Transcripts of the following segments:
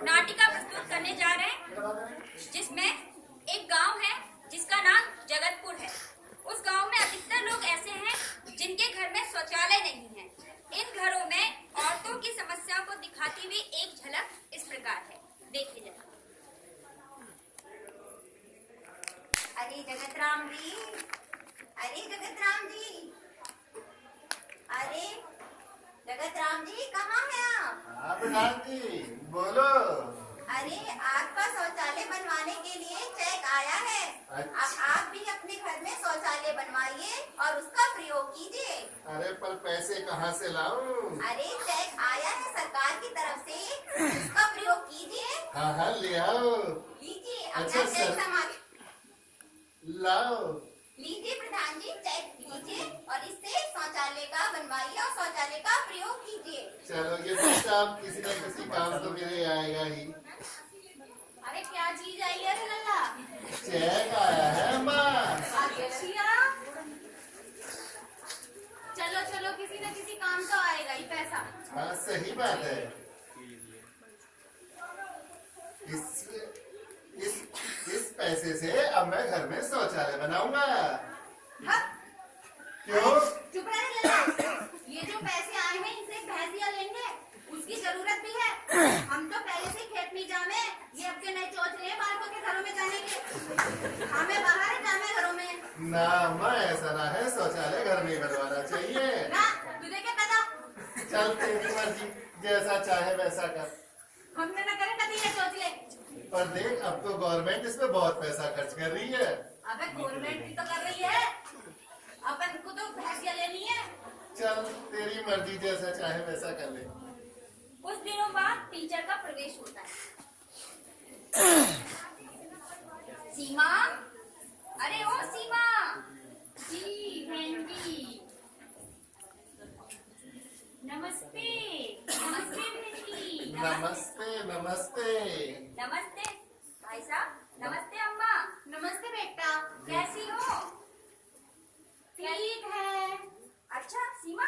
नाटिका प्रस्तुत करने जा रहे हैं, जिसमें एक गांव है जिसका नाम जगतपुर है। उस गांव में अधिकतर लोग ऐसे हैं जिनके घर में शौचालय नहीं है। इन घरों में औरतों की समस्याओं को दिखाती हुई एक झलक इस प्रकार है, देखिए जरा। अरे जगतराम जी, अरे जगतराम जी, अरे जगतराम जी, कहाँ हैं आप? हाँ प्रधान जी, बोलो। अरे आपका शौचालय बनवाने के लिए चेक आया है। अच्छा। अब आप भी अपने घर में शौचालय बनवाइए और उसका प्रयोग कीजिए। अरे पर पैसे कहाँ से लाऊं? अरे चेक आया है सरकार की तरफ से, उसका प्रयोग कीजिए। हाँ हाँ ले आओ। लीजिए अच्छा, अपना चेक सर। संभाल लाओ। लीजिए प्रधान जी, चेक लीजिए और इससे शौचालय का बनवाइए और शौचालय का प्रयोग कीजिए। चलो ये प्रस्ताव किसी न किसी काम तो मेरे आएगा ही। अरे क्या चीज आई है रे लल्ला? चेक आया है माँ। चलो चलो, किसी न किसी काम तो आएगा ही पैसा। हाँ सही बात है। इस पैसे से अब मैं घर में शौचालय बनाऊंगा। हाँ? क्यों? चुप रहे लल्ला। ये जो पैसे आए हैं इनसे भैंसिया लेंगे, उसकी जरूरत भी है। हम तो पहले से खेत में जामे, ये अपने नए चौथ रहे बालकों के घरों में जाने के। हमें बाहर है जामे घरों में। ना माँ, ऐसा ना है, शौचालय घर में ही बनवाना चाहिए। ना तुझे क्या पता? चल तेरी मर्जी, जैसा चाहे वैसा कर। हमने न करे कभी ये सोच ले। पर देख अब तो गवर्नमेंट इसमें बहुत पैसा खर्च कर रही है। अबे गवर्नमेंट भी तो कर रही है, अपन को तो भैंसिया लेनी है। चल तेरी मर्जी, जैसा चाहे वैसा कर ले। कुछ दिनों बाद टीचर का प्रवेश होता है। सीमा, अरे ओ सीमा। जी बहन जी, नमस्ते। नमस्ते बहन जी। नमस्ते नमस्ते। नमस्ते भाई साहब। नमस्ते अम्मा। नमस्ते बेटा। कैसी हो? ठीक है। अच्छा सीमा,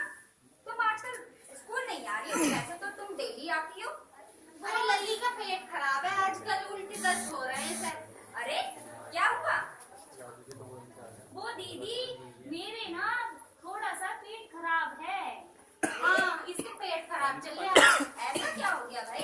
तुम आजकल स्कूल नहीं आ रही हो, वैसे तो तुम डेली आती हो। अरे लल्ली का पेट खराब है आजकल, उल्टी दस्त हो रहे हैं सर। अरे क्या हुआ? वो दीदी, मेरे ना थोड़ा सा पेट खराब है। हाँ, इसके पेट खराब चल रहा है। ऐसा क्या हो गया भाई?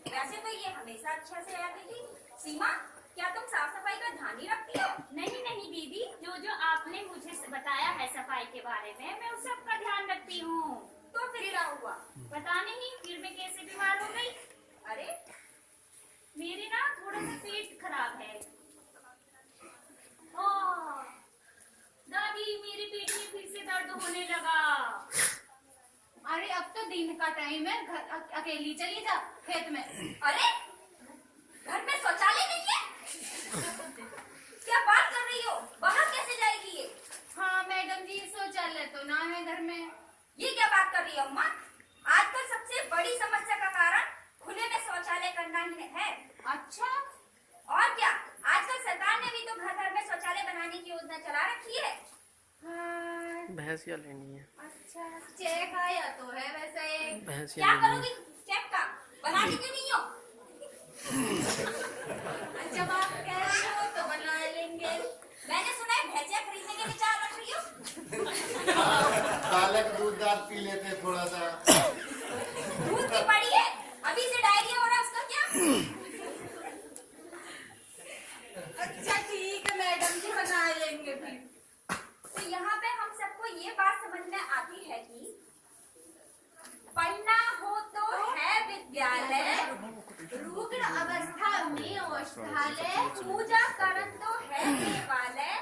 वैसे तो ये हमेशा अच्छा से रहती थी। सीमा, क्या तुम साफ सफाई का ध्यान नहीं रखती हो? नहीं नहीं दीदी, जो जो आपने मुझे बताया है सफाई के बारे में, मैं उस सब का ध्यान रखती हूँ। तो फिर क्या हुआ? पता नहीं फिर मैं कैसे बीमार हो गई। अरे मेरे ना थोड़ा सा पेट खराब है। ओह, दादी मेरे पेट में फिर से दर्द होने लगा। अरे अब तो दिन का टाइम है, घर अकेली चली जा खेत में। अरे घर में शौचालय नहीं है? क्या बात कर रही हो? बाहर कैसे जाएगी ये? हाँ मैडम जी, शौचालय तो ना है घर में। ये क्या बात कर रही हो अम्मा? आजकल सबसे बड़ी समस्या का कारण खुले में शौचालय करना ही है। अच्छा, और क्या, आजकल सरकार ने भी तो घर घर में शौचालय बनाने की योजना चला रखी है। हाँ, भैंसिया लेनी है। अच्छा चेक आया तो है वैसे। भैंसिया क्या लेनी है। करोगी चेक का? बनाने क्यों नहीं हो? जब आप कह रहे हो तो बना लेंगे। मैंने सुना है भैंसिया खरीदने के विचार रख रही हो। बालक दूध दाद पी लेते थोड़ा सा। दूध की पड़ी है, अभी से डायरिया हो रहा है उसका क्या? अच्छा ठीक है मैडम जी, बना लेंगे फिर। तो यहाँ पे हम सबको ये बात समझ में आती है कि पढ़ना हो तो है विद्यालय, रुग्ण अवस्था में औषधालय, पूजा करन तो है देवालय,